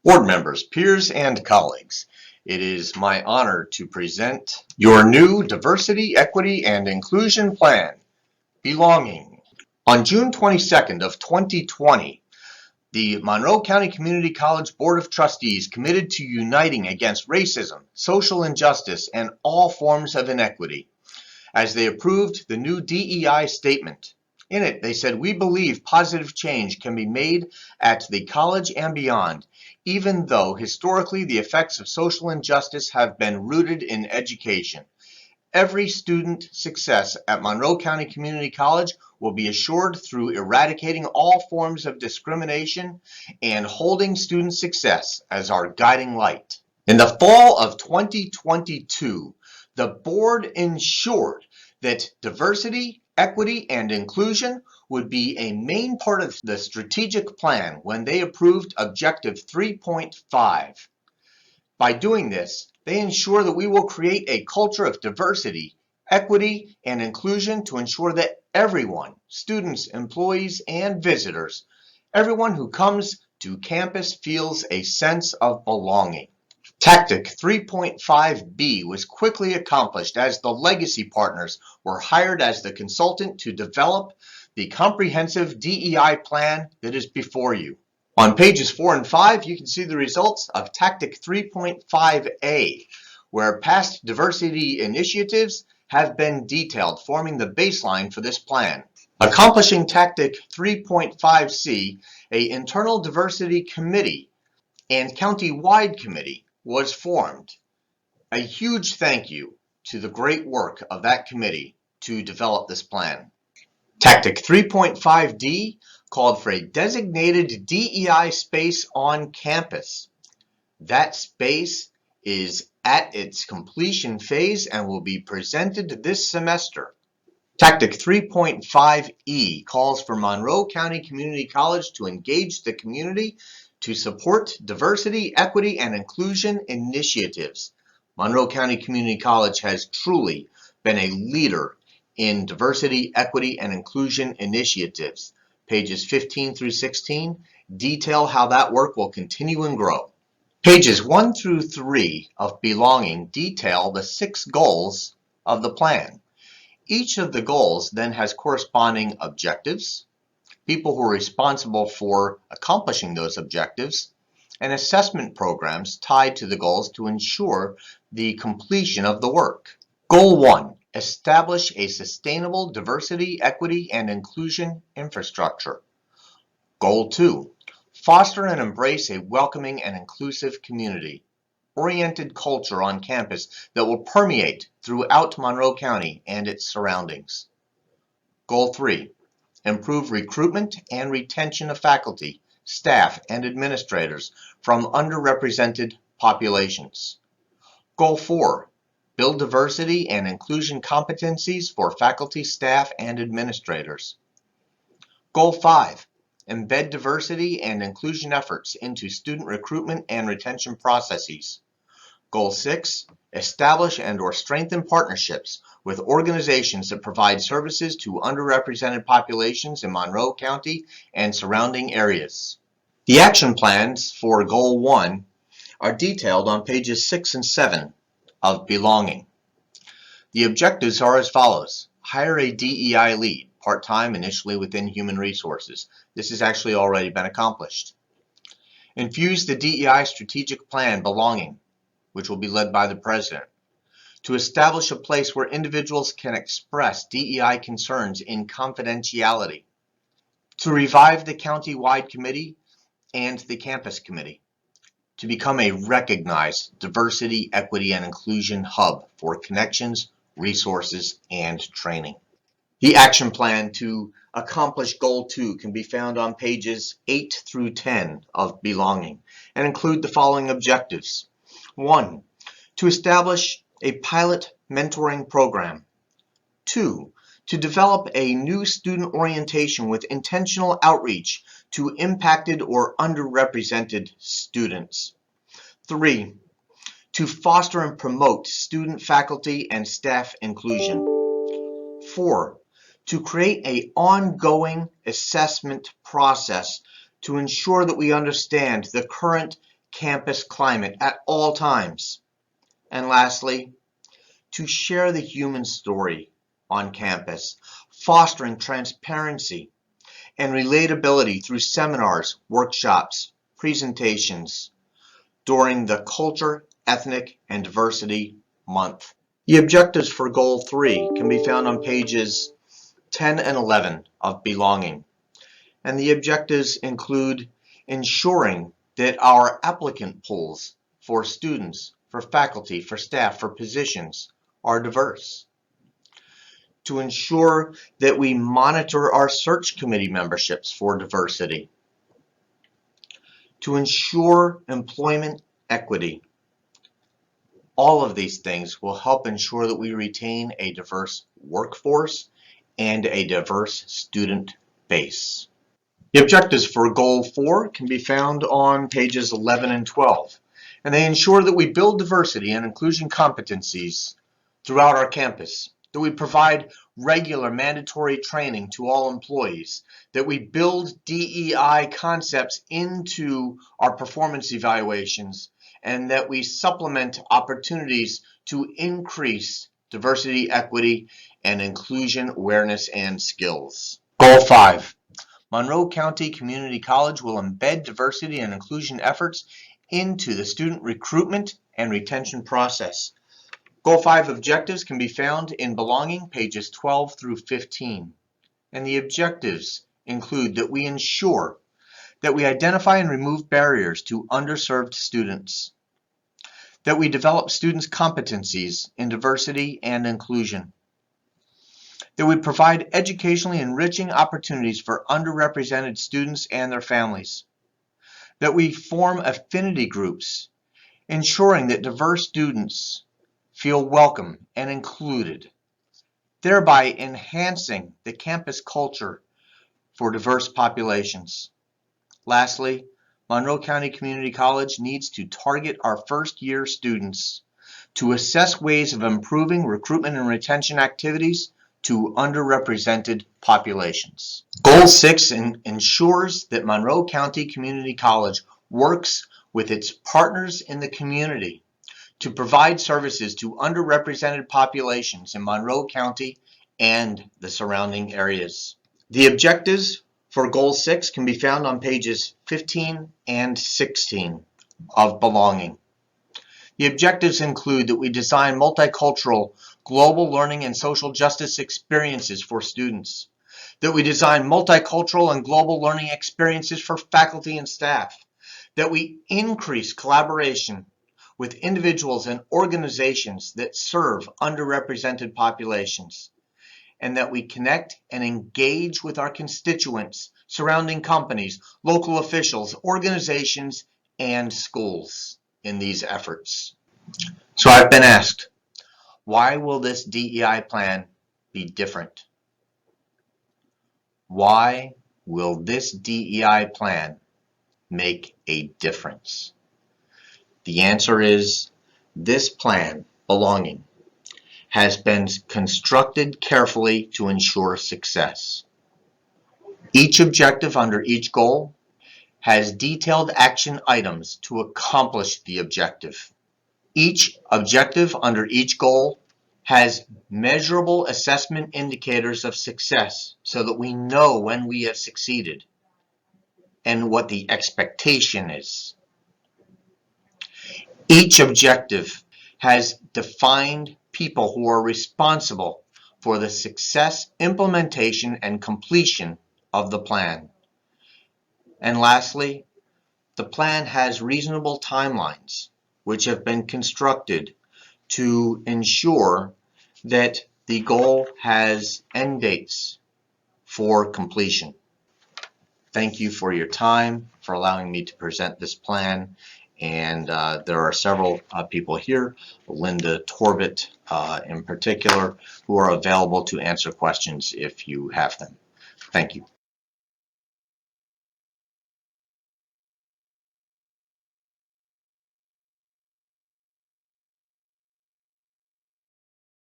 Board members, peers, and colleagues, it is my honor to present your new Diversity, Equity, and Inclusion Plan, Belonging. On June 22nd of 2020, the Monroe County Community College Board of Trustees committed to uniting against racism, social injustice, and all forms of inequity as they approved the new DEI statement. In it, they said, "We believe positive change can be made at the college and beyond, even though historically the effects of social injustice have been rooted in education. Every student success at Monroe County Community College will be assured through eradicating all forms of discrimination and holding student success as our guiding light." In the fall of 2022, the board ensured that diversity, equity, and inclusion would be a main part of the strategic plan when they approved Objective 3.5. By doing this, they ensure that we will create a culture of diversity, equity, and inclusion to ensure that everyone, students, employees, and visitors, everyone who comes to campus feels a sense of belonging. Tactic 3.5B was quickly accomplished as the legacy partners were hired as the consultant to develop the comprehensive DEI plan that is before you. On pages 4 and 5, you can see the results of Tactic 3.5A, where past diversity initiatives have been detailed, forming the baseline for this plan. Accomplishing Tactic 3.5C, an internal diversity committee and county-wide committee was formed. A huge thank you to the great work of that committee to develop this plan. Tactic 3.5D called for a designated DEI space on campus. That space is at its completion phase and will be presented this semester. Tactic 3.5E calls for Monroe County Community College to engage the community to support diversity, equity, and inclusion initiatives. Monroe County Community College has truly been a leader in diversity, equity, and inclusion initiatives. Pages 15 through 16 detail how that work will continue and grow. Pages 1 through 3 of Belonging detail the 6 goals of the plan. Each of the goals then has corresponding objectives, people who are responsible for accomplishing those objectives, and assessment programs tied to the goals to ensure the completion of the work. Goal 1. Establish a sustainable diversity, equity, and inclusion infrastructure. Goal 2. Foster and embrace a welcoming and inclusive community-oriented culture on campus that will permeate throughout Monroe County and its surroundings. Goal 3. Improve recruitment and retention of faculty, staff, and administrators from underrepresented populations. Goal 4. Build diversity and inclusion competencies for faculty, staff, and administrators. Goal 5. Embed diversity and inclusion efforts into student recruitment and retention processes. Goal 6. Establish and/or strengthen partnerships with organizations that provide services to underrepresented populations in Monroe County and surrounding areas. The action plans for Goal 1 are detailed on pages 6 and 7 of Belonging. The objectives are as follows. Hire a DEI lead, part-time, initially within Human Resources. This has actually already been accomplished. Infuse the DEI strategic plan, Belonging, which will be led by the president, to establish a place where individuals can express DEI concerns in confidentiality, to revive the county-wide committee and the campus committee, to become a recognized diversity, equity, and inclusion hub for connections, resources, and training. The action plan to accomplish Goal 2 can be found on pages 8 through 10 of Belonging and include the following objectives. 1. To establish a pilot mentoring program. 2. To develop a new student orientation with intentional outreach to impacted or underrepresented students. 3. To foster and promote student, faculty, and staff inclusion. 4. To create an ongoing assessment process to ensure that we understand the current campus climate at all times. And lastly, to share the human story on campus, fostering transparency and relatability through seminars, workshops, presentations during the Culture, Ethnic, and Diversity Month. The objectives for Goal 3 can be found on pages 10 and 11 of Belonging. And the objectives include ensuring that our applicant pools for students, for faculty, for staff, for positions are diverse. To ensure that we monitor our search committee memberships for diversity. To ensure employment equity. All of these things will help ensure that we retain a diverse workforce and a diverse student base. The objectives for Goal 4 can be found on pages 11 and 12, and they ensure that we build diversity and inclusion competencies throughout our campus, that we provide regular mandatory training to all employees, that we build DEI concepts into our performance evaluations, and that we supplement opportunities to increase diversity, equity, and inclusion awareness and skills. Goal 5. Monroe County Community College will embed diversity and inclusion efforts into the student recruitment and retention process. Goal 5 objectives can be found in Belonging, pages 12 through 15. And the objectives include that we ensure that we identify and remove barriers to underserved students, that we develop students' competencies in diversity and inclusion, that we provide educationally enriching opportunities for underrepresented students and their families, that we form affinity groups, ensuring that diverse students feel welcome and included, thereby enhancing the campus culture for diverse populations. Lastly, Monroe County Community College needs to target our first-year students to assess ways of improving recruitment and retention activities to underrepresented populations. Goal 6 ensures that Monroe County Community College works with its partners in the community to provide services to underrepresented populations in Monroe County and the surrounding areas. The objectives for Goal 6 can be found on pages 15 and 16 of Belonging. The objectives include that we design multicultural, global learning and social justice experiences for students, that we design multicultural and global learning experiences for faculty and staff, that we increase collaboration with individuals and organizations that serve underrepresented populations, and that we connect and engage with our constituents, surrounding companies, local officials, organizations, and schools in these efforts. So I've been asked, why will this DEI plan be different? Why will this DEI plan make a difference? The answer is, this plan, Belonging, has been constructed carefully to ensure success. Each objective under each goal has detailed action items to accomplish the objective. Each objective under each goal has measurable assessment indicators of success so that we know when we have succeeded and what the expectation is. Each objective has defined people who are responsible for the success, implementation, and completion of the plan. And lastly, the plan has reasonable timelines which have been constructed to ensure that the goal has end dates for completion. Thank you for your time, for allowing me to present this plan. And there are several people here, Linda Torbett in particular, who are available to answer questions if you have them. Thank you.